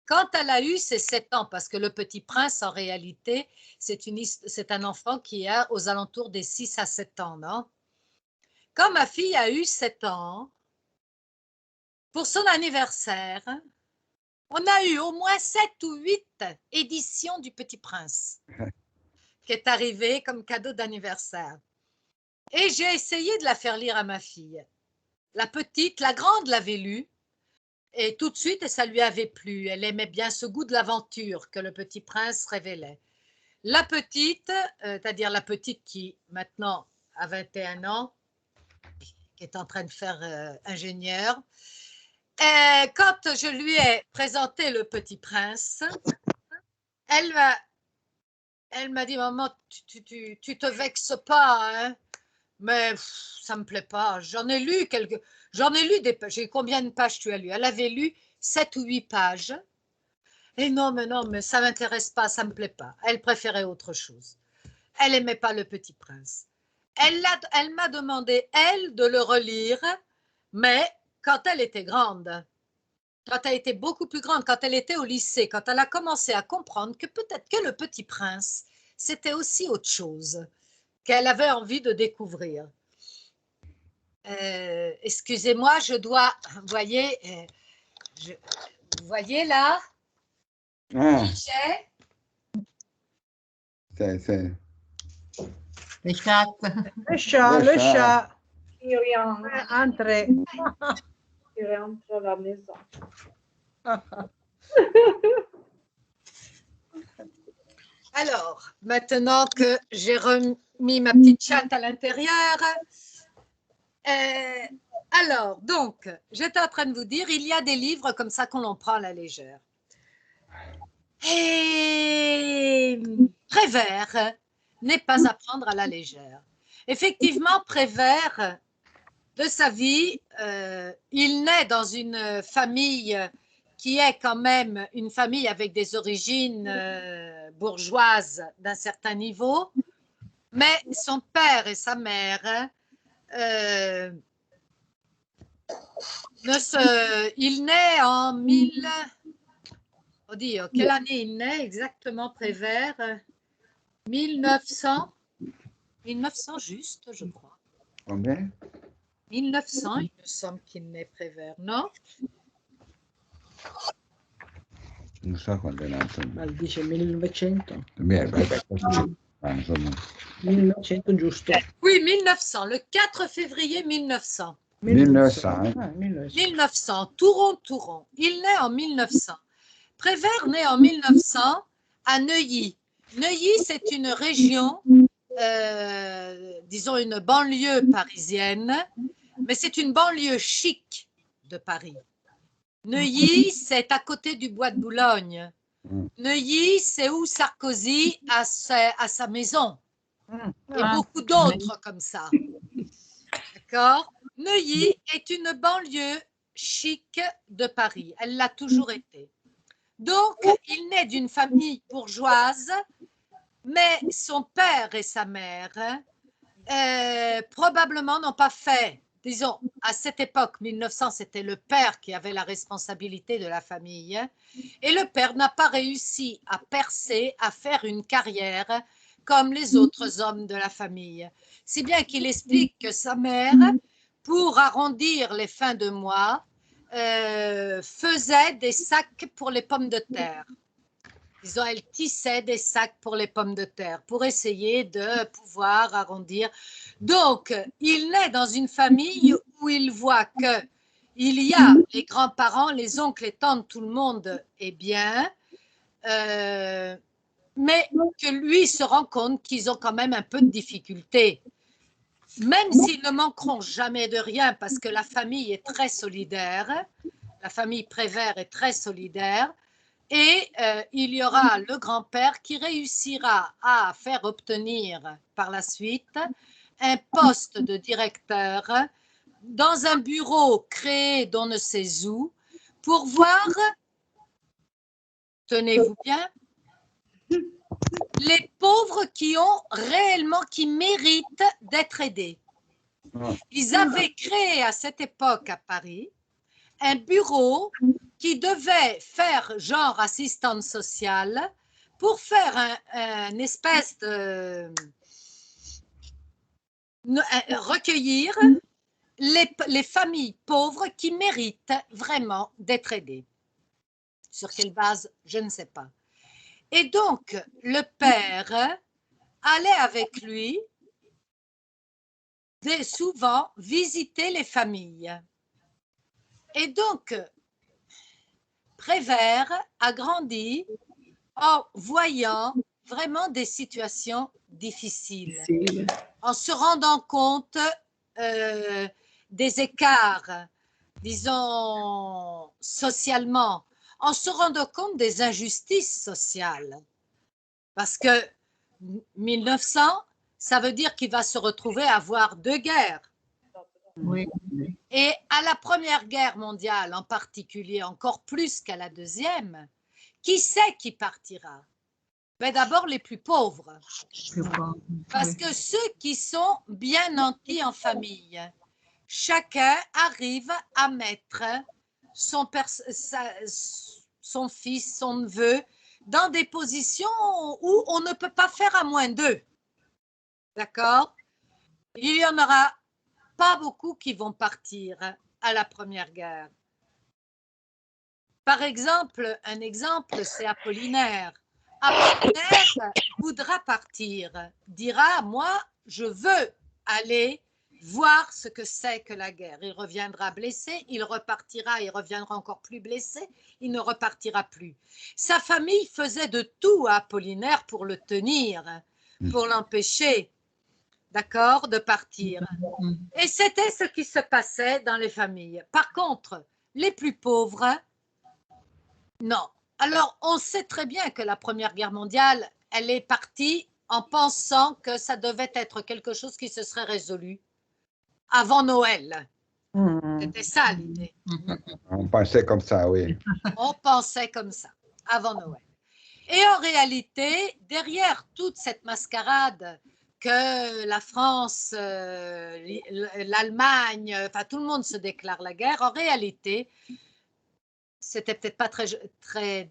quand elle a eu ses 7 ans, parce que le Petit Prince, en réalité, c'est un enfant qui a aux alentours des 6 à 7 ans, non? Quand ma fille a eu 7 ans, pour son anniversaire, on a eu au moins 7 ou 8 éditions du Petit Prince qui est arrivé comme cadeau d'anniversaire. Et j'ai essayé de la faire lire à ma fille. La petite, la grande l'avait lu, et tout de suite, et ça lui avait plu. Elle aimait bien ce goût de l'aventure que le Petit Prince révélait. La petite, c'est-à-dire la petite qui maintenant a 21 ans, qui est en train de faire ingénieur, quand je lui ai présenté le Petit Prince, elle m'a dit, maman, tu te vexes pas, hein? Mais ça me plaît pas. J'en ai lu des pages. Combien de pages tu as lu? Elle avait lu 7 ou 8 pages. Et non, mais ça m'intéresse pas, ça me plaît pas. Elle préférait autre chose. Elle aimait pas le Petit Prince. Elle m'a demandé, elle, de le relire, mais quand elle était grande, quand elle était beaucoup plus grande, quand elle était au lycée, quand elle a commencé à comprendre que peut-être que le Petit Prince, c'était aussi autre chose qu'elle avait envie de découvrir. Excusez-moi, je dois, vous voyez là, c'est Le chat. Le chat. Il rentre. Entrez. Il rentre à la maison. Alors, maintenant que j'ai remis ma petite chatte à l'intérieur, Alors, donc, j'étais en train de vous dire, il y a des livres comme ça qu'on en prend à la légère. Et Prévert n'est pas à prendre à la légère. Effectivement, Prévert, de sa vie, il naît dans une famille qui est quand même une famille avec des origines bourgeoises d'un certain niveau, mais son père et sa mère, il naît en 1000. Oddio, quelle année il naît exactement, Prévert? 1900 juste, je crois. Combien? 1900, il me semble qu'il naît Prévert, non? Non so quando è nato. Ma dice 1900. Beh, insomma. 1900 giusto. Oui, 1900, le 4 février 1900. 1900. Ah, 1900. 1900, Touron. Il naît en 1900. Prévert naît en 1900 à Neuilly. Neuilly, c'est une région, disons une banlieue parisienne, mais c'est une banlieue chic de Paris. Neuilly, c'est à côté du bois de Boulogne. Neuilly, c'est où Sarkozy a sa maison. Et beaucoup d'autres comme ça. D'accord? Neuilly est une banlieue chic de Paris. Elle l'a toujours été. Donc, il naît d'une famille bourgeoise, mais son père et sa mère probablement n'ont pas fait, disons, à cette époque, 1900, c'était le père qui avait la responsabilité de la famille, et le père n'a pas réussi à percer, à faire une carrière comme les autres hommes de la famille. Si bien qu'il explique que sa mère, pour arrondir les fins de mois, faisait des sacs pour les pommes de terre. Disons, elle tissait des sacs pour les pommes de terre pour essayer de pouvoir arrondir. Donc, il naît dans une famille où il voit que il y a les grands-parents, les oncles, les tantes, tout le monde est bien, mais que lui se rend compte qu'ils ont quand même un peu de difficultés. Même s'ils ne manqueront jamais de rien parce que la famille est très solidaire, la famille Prévert est très solidaire, et il y aura le grand-père qui réussira à faire obtenir par la suite un poste de directeur dans un bureau créé d'on ne sait où pour voir, tenez-vous bien, les pauvres qui ont réellement, qui méritent d'être aidés. Ils avaient créé à cette époque à Paris un bureau qui devait faire genre assistante sociale pour faire un espèce de recueillir les familles pauvres qui méritent vraiment d'être aidées. Sur quelle base, je ne sais pas. Et donc, le père allait avec lui souvent visiter les familles. Et donc, Prévert a grandi en voyant vraiment des situations difficiles, en se rendant compte des écarts, disons, socialement, en se rendant compte des injustices sociales. Parce que 1900, ça veut dire qu'il va se retrouver à avoir 2 guerres. Oui. Et à la Première Guerre mondiale en particulier, encore plus qu'à la Deuxième, qui c'est qui partira? Ben d'abord les plus pauvres. Parce que ceux qui sont bien nantis en famille, chacun arrive à mettre son fils, son neveu, dans des positions où on ne peut pas faire à moins d'eux. D'accord? Il y en aura pas beaucoup qui vont partir à la Première Guerre. Par exemple, un exemple, c'est Apollinaire. Apollinaire voudra partir, dira, moi, je veux aller voir ce que c'est que la guerre. Il reviendra blessé, il repartira, il reviendra encore plus blessé, il ne repartira plus. Sa famille faisait de tout à Apollinaire pour le tenir, pour l'empêcher d'accord, de partir. Mm. Et c'était ce qui se passait dans les familles. Par contre, les plus pauvres, non. Alors, on sait très bien que la Première Guerre mondiale, elle est partie en pensant que ça devait être quelque chose qui se serait résolu avant Noël. C'était ça l'idée. On pensait comme ça, oui. On pensait comme ça, avant Noël. Et en réalité, derrière toute cette mascarade que la France, l'Allemagne, enfin tout le monde se déclare la guerre, en réalité, c'était peut-être pas très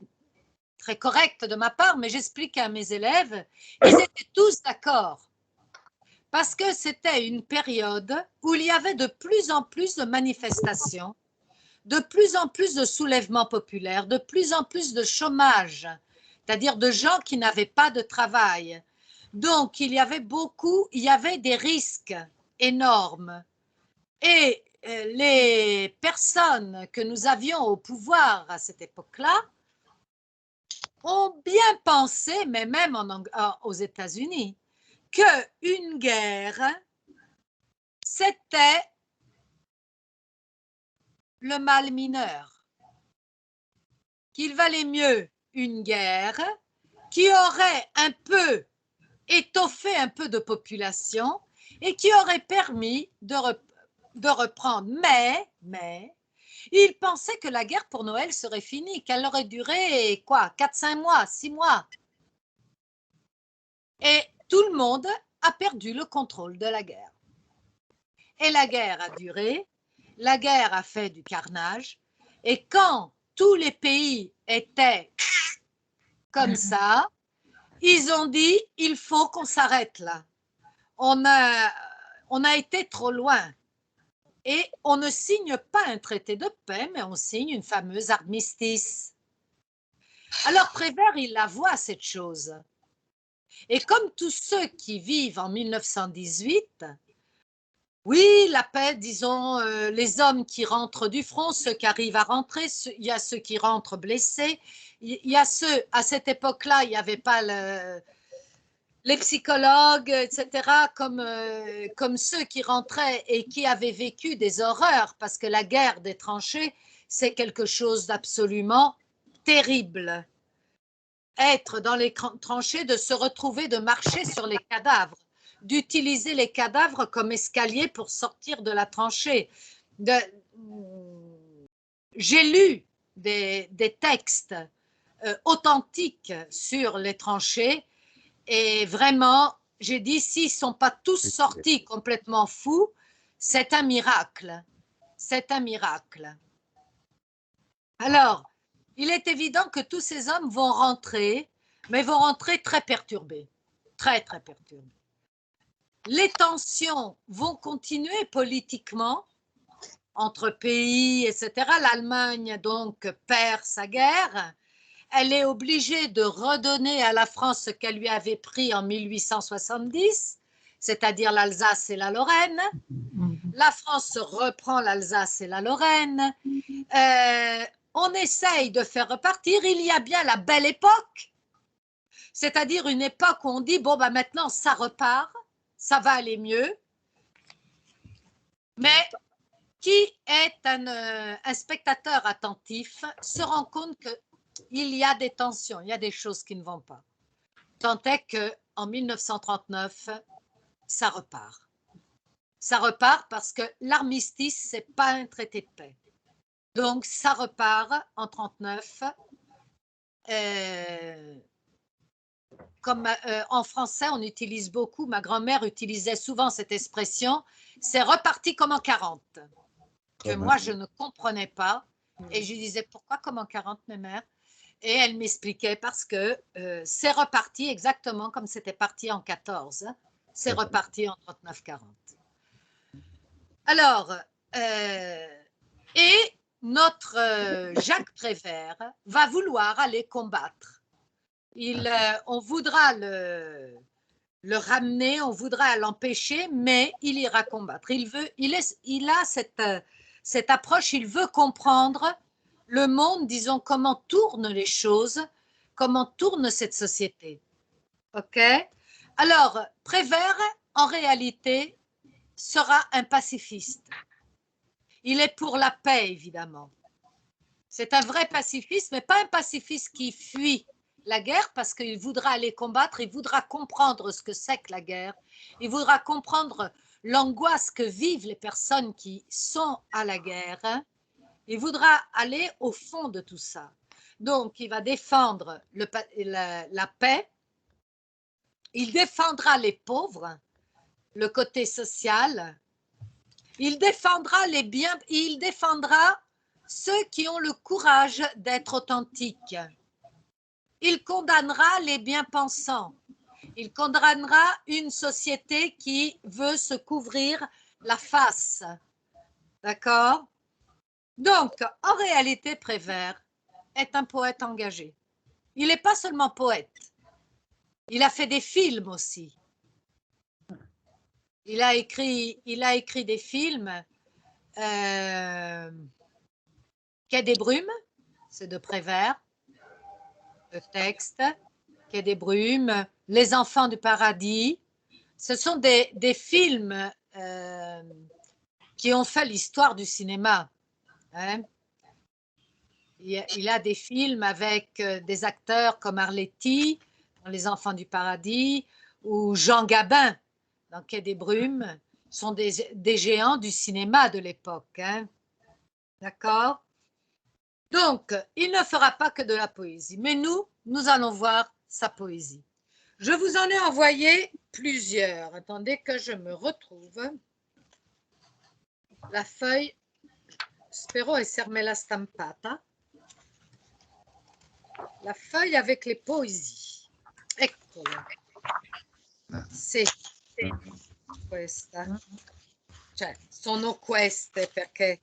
correct de ma part, mais j'explique à mes élèves, ils étaient tous d'accord. Parce que c'était une période où il y avait de plus en plus de manifestations, de plus en plus de soulèvements populaires, de plus en plus de chômage, c'est-à-dire de gens qui n'avaient pas de travail. Donc, il y avait des risques énormes. Et les personnes que nous avions au pouvoir à cette époque-là ont bien pensé, mais même aux États-Unis, qu'une guerre, c'était le mal mineur, qu'il valait mieux une guerre qui aurait un peu étoffé un peu de population et qui aurait permis de reprendre. Mais, il pensait que la guerre pour Noël serait finie, qu'elle aurait duré, 4-5 mois, 6 mois. Et tout le monde a perdu le contrôle de la guerre. Et la guerre a duré, la guerre a fait du carnage, et quand tous les pays étaient comme ça, ils ont dit, il faut qu'on s'arrête là. On a été trop loin. Et on ne signe pas un traité de paix, mais on signe une fameuse armistice. Alors Prévert, il la voit cette chose. Et comme tous ceux qui vivent en 1918, oui, la paix, disons, les hommes qui rentrent du front, ceux qui arrivent à rentrer, il y a ceux qui rentrent blessés, il y a ceux, à cette époque-là, il n'y avait pas les psychologues, etc., comme ceux qui rentraient et qui avaient vécu des horreurs, parce que la guerre des tranchées, c'est quelque chose d'absolument terrible. Être dans les tranchées, de se retrouver, de marcher sur les cadavres, d'utiliser les cadavres comme escalier pour sortir de la tranchée. J'ai lu des textes authentiques sur les tranchées et vraiment, j'ai dit, s'ils ne sont pas tous sortis complètement fous, c'est un miracle. C'est un miracle. Alors, il est évident que tous ces hommes vont rentrer, mais vont rentrer très perturbés. Très, très perturbés. Les tensions vont continuer politiquement entre pays, etc. L'Allemagne, donc, perd sa guerre. Elle est obligée de redonner à la France ce qu'elle lui avait pris en 1870, c'est-à-dire l'Alsace et la Lorraine. La France reprend l'Alsace et la Lorraine. On essaye de faire repartir. Il y a bien la belle époque, c'est-à-dire une époque où on dit, bon, ben maintenant, ça repart, ça va aller mieux. Mais qui est un spectateur attentif se rend compte qu'il y a des tensions, il y a des choses qui ne vont pas. Tant est qu'en 1939, ça repart. Ça repart parce que l'armistice, ce n'est pas un traité de paix. Donc, ça repart en 1939. Comme en français, on utilise beaucoup, ma grand-mère utilisait souvent cette expression, c'est reparti comme en 40. Que moi, je ne comprenais pas. Et je lui disais, pourquoi comme en 40, mes mères? Et elle m'expliquait parce que c'est reparti exactement comme c'était parti en 14. C'est reparti en 39-40. Alors, et notre Jacques Prévert va vouloir aller combattre. On voudra le ramener, on voudra l'empêcher, mais il ira combattre. Il a cette approche, il veut comprendre le monde, disons, comment tournent les choses, comment tourne cette société. OK? Alors, Prévert, en réalité, sera un pacifiste. Il est pour la paix, évidemment. C'est un vrai pacifiste, mais pas un pacifiste qui fuit la guerre parce qu'il voudra aller combattre, il voudra comprendre ce que c'est que la guerre, il voudra comprendre l'angoisse que vivent les personnes qui sont à la guerre, hein. Il voudra aller au fond de tout ça. Donc, il va défendre la paix, il défendra les pauvres, le côté social, il défendra les biens, il défendra ceux qui ont le courage d'être authentiques. Il condamnera les bien-pensants. Il condamnera une société qui veut se couvrir la face. D'accord? Donc, en réalité, Prévert est un poète engagé. Il n'est pas seulement poète. Il a fait des films aussi. Il a écrit des films. Quai des Brumes, c'est de Prévert. Le texte, Quai des Brumes, Les Enfants du Paradis. Ce sont des films qui ont fait l'histoire du cinéma. Hein? Il a des films avec des acteurs comme Arletty dans Les Enfants du Paradis ou Jean Gabin dans Quai des Brumes. Sont des géants du cinéma de l'époque. Hein? D'accord? Donc, il ne fera pas que de la poésie, mais nous allons voir sa poésie. Je vous en ai envoyé plusieurs. Attendez que je me retrouve. La feuille, spero esserne la stampata. La feuille avec les poésies. Eccola. Sì, questa. Cioè, sono queste perché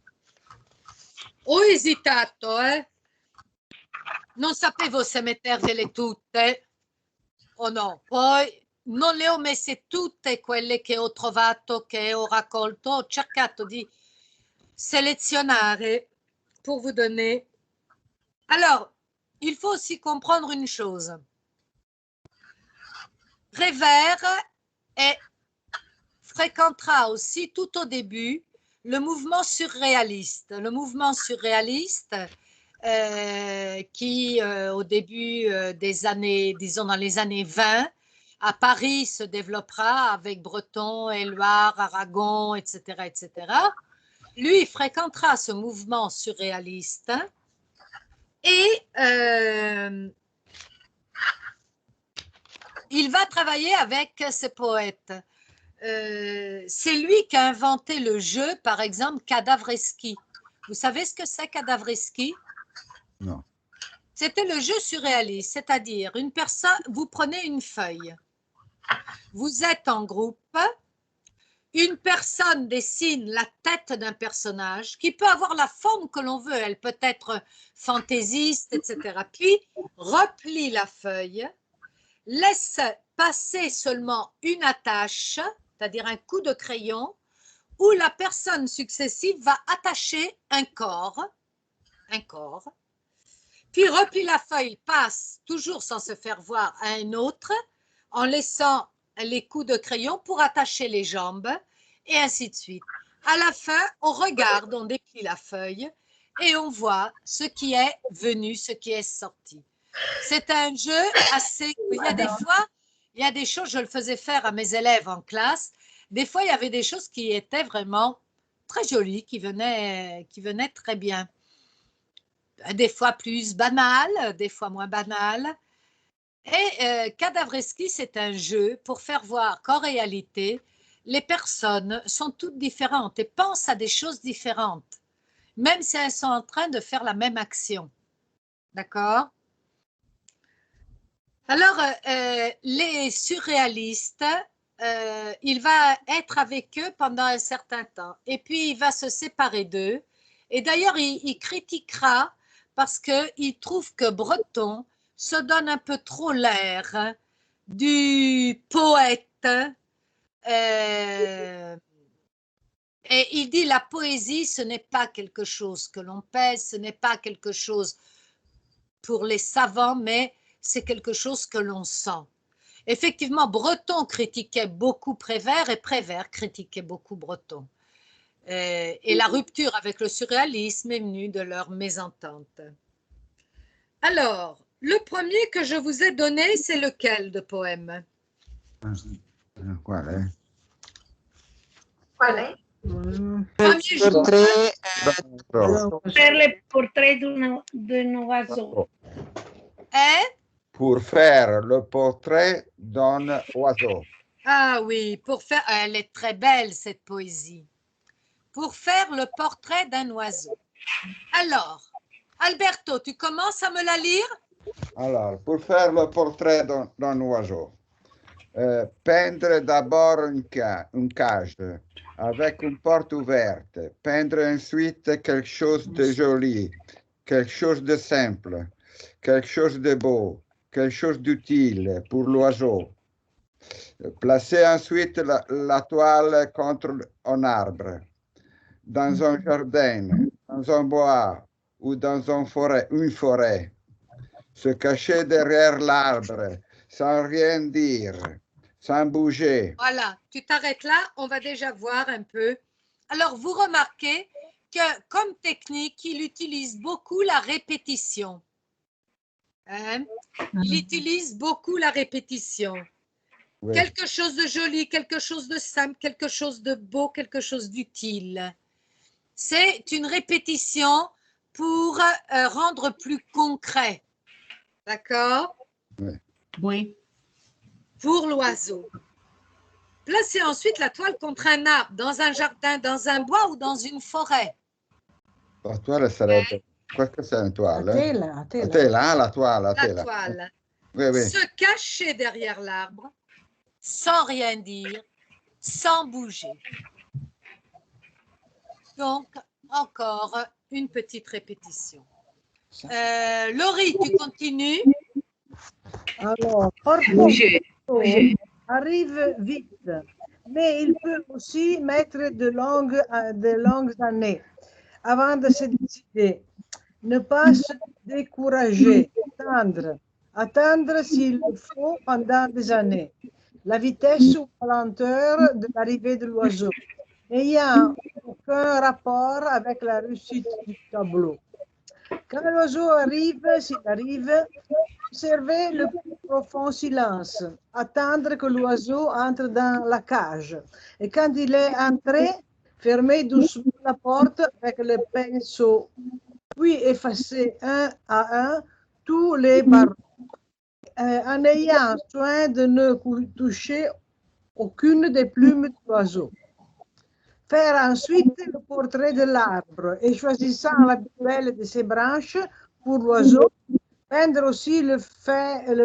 ho esitato, non sapevo se mettervele tutte o no. Poi non le ho messe tutte quelle che ho trovato, che ho raccolto. Ho cercato di selezionare pour vous donner. Alors, il faut aussi comprendre une chose. Prévert fréquentera aussi tout au début le mouvement surréaliste. Le mouvement surréaliste qui, au début des années, disons dans les années 20, à Paris se développera avec Breton, Éluard, Aragon, etc., etc. Lui, il fréquentera ce mouvement surréaliste et il va travailler avec ces poètes. C'est lui qui a inventé le jeu, par exemple, Cadavreski. Vous savez ce que c'est Cadavreski? Non. C'était le jeu surréaliste, c'est-à-dire une personne, vous prenez une feuille, vous êtes en groupe, une personne dessine la tête d'un personnage qui peut avoir la forme que l'on veut, elle peut être fantaisiste, etc. Puis replie la feuille, laisse passer seulement une attache, c'est-à-dire un coup de crayon, où la personne successive va attacher un corps, puis replie la feuille, passe toujours sans se faire voir à un autre, en laissant les coups de crayon pour attacher les jambes, et ainsi de suite. À la fin, on regarde, on déplie la feuille, et on voit ce qui est venu, ce qui est sorti. C'est un jeu assez... Il y a des choses, je le faisais faire à mes élèves en classe, des fois, il y avait des choses qui étaient vraiment très jolies, qui venaient très bien. Des fois plus banales, des fois moins banales. Et Cadavreski, c'est un jeu pour faire voir qu'en réalité, les personnes sont toutes différentes et pensent à des choses différentes, même si elles sont en train de faire la même action. D'accord? Alors, les surréalistes, il va être avec eux pendant un certain temps et puis il va se séparer d'eux. Et d'ailleurs, il critiquera parce qu'il trouve que Breton se donne un peu trop l'air du poète. Et il dit la poésie, ce n'est pas quelque chose que l'on pèse, ce n'est pas quelque chose pour les savants, mais c'est quelque chose que l'on sent. Effectivement, Breton critiquait beaucoup Prévert et Prévert critiquait beaucoup Breton. Et la rupture avec le surréalisme est venue de leur mésentente. Alors, le premier que je vous ai donné, c'est lequel de poème? Qual è? Qual è? Premier jour. Portrait, Per le portrait d'un oiseau. Pour faire le portrait d'un oiseau. Ah oui, pour faire, elle est très belle cette poésie. Pour faire le portrait d'un oiseau. Alors, Alberto, tu commences à me la lire? Alors, pour faire le portrait d'un oiseau, peindre d'abord une cage avec une porte ouverte, peindre ensuite quelque chose de joli, quelque chose de simple, quelque chose de beau, quelque chose d'utile pour l'oiseau. Placer ensuite la toile contre un arbre, dans un jardin, dans un bois ou dans une forêt. Se cacher derrière l'arbre, sans rien dire, sans bouger. Voilà, tu t'arrêtes là, on va déjà voir un peu. Alors, vous remarquez que comme technique, il utilise beaucoup la répétition. Hein? Il utilise beaucoup la répétition. Oui. Quelque chose de joli, quelque chose de simple, quelque chose de beau, quelque chose d'utile. C'est une répétition pour rendre plus concret. D'accord? Oui. Pour l'oiseau. Placez ensuite la toile contre un arbre, dans un jardin, dans un bois ou dans une forêt. La toile sarebbe... Questa è una toile. La tela, la La tela. tela, la toile, la La tela. toile. Oui, oui. Se cacher derrière l'arbre, sans rien dire, sans bouger. Donc, encore une petite répétition. Laurie, tu continues? Alors, parfois, il arrive vite, mais il peut aussi mettre de longues années avant de se décider. Ne pas se décourager, attendre s'il le faut pendant des années. La vitesse ou la lenteur de l'arrivée de l'oiseau n'ayant aucun rapport avec la réussite du tableau. Quand l'oiseau arrive, s'il arrive, observez le profond silence, attendre que l'oiseau entre dans la cage. Et quand il est entré, fermez doucement la porte avec le pinceau, puis effacez un à un tous les barreaux, en ayant soin de ne toucher aucune des plumes de l'oiseau. Faire ensuite le portrait de l'arbre et choisissant la plus belle de ses branches pour l'oiseau, peindre aussi le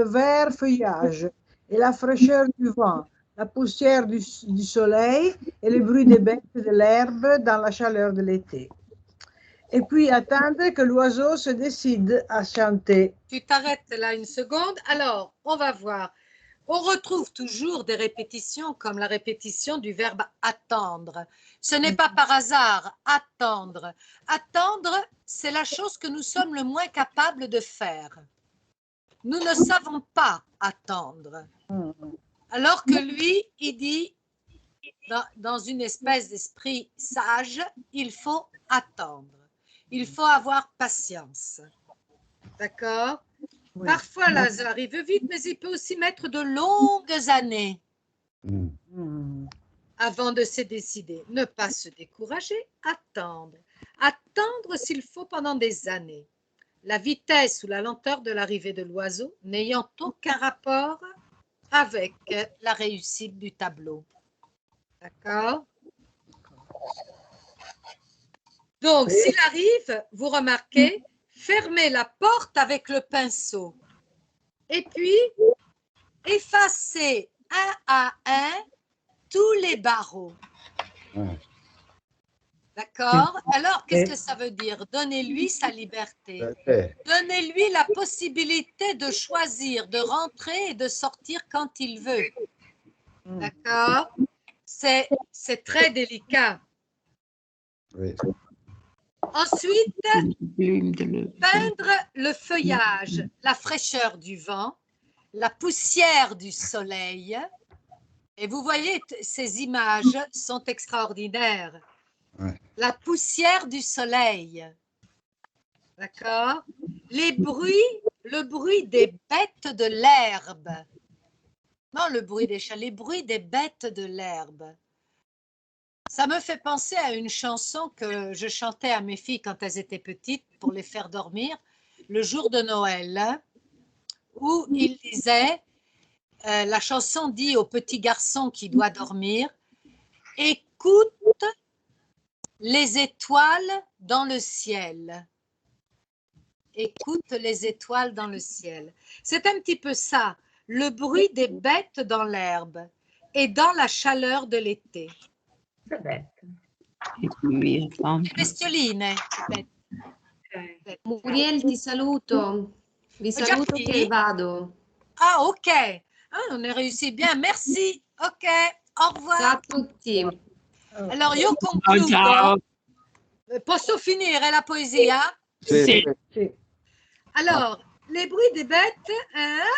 vert feuillage et la fraîcheur du vent, la poussière du soleil et le bruit des bêtes de l'herbe dans la chaleur de l'été. Et puis attendre que l'oiseau se décide à chanter. Tu t'arrêtes là une seconde. Alors, on va voir. On retrouve toujours des répétitions comme la répétition du verbe attendre. Ce n'est pas par hasard, attendre. Attendre, c'est la chose que nous sommes le moins capables de faire. Nous ne savons pas attendre. Alors que lui, il dit, dans une espèce d'esprit sage, il faut attendre. Il faut avoir patience. D'accord? Oui. Parfois, là, ça arrive vite, mais il peut aussi mettre de longues années avant de se décider. Ne pas se décourager, attendre. Attendre s'il faut pendant des années. La vitesse ou la lenteur de l'arrivée de l'oiseau n'ayant aucun rapport avec la réussite du tableau. D'accord? Donc, s'il arrive, vous remarquez, fermez la porte avec le pinceau et puis effacez un à un tous les barreaux. D'accord? Alors, qu'est-ce que ça veut dire? Donnez-lui sa liberté. Donnez-lui la possibilité de choisir, de rentrer et de sortir quand il veut. D'accord? C'est très délicat. Oui. Ensuite, peindre le feuillage, la fraîcheur du vent, la poussière du soleil. Et vous voyez, ces images sont extraordinaires. Ouais. La poussière du soleil. D'accord? Les bruits, le bruit des bêtes de l'herbe. Non, le bruit des chats, les bruits des bêtes de l'herbe. Ça me fait penser à une chanson que je chantais à mes filles quand elles étaient petites pour les faire dormir, le jour de Noël, hein, où il disait, la chanson dit au petit garçon qui doit dormir, « Écoute les étoiles dans le ciel. » Écoute les étoiles dans le ciel. C'est un petit peu ça, le bruit des bêtes dans l'herbe et dans la chaleur de l'été. Bestioline. Muriel, ti saluto. Vi Già saluto finì? che vado. Ah, ok. Ah, on a réussi bien. Merci. Ok. Au revoir. Ciao a tutti. Alors, io concludo. Ciao. Posso finire la poesia? Sì, Sì. sì. Alors, les bruits des bêtes, hein?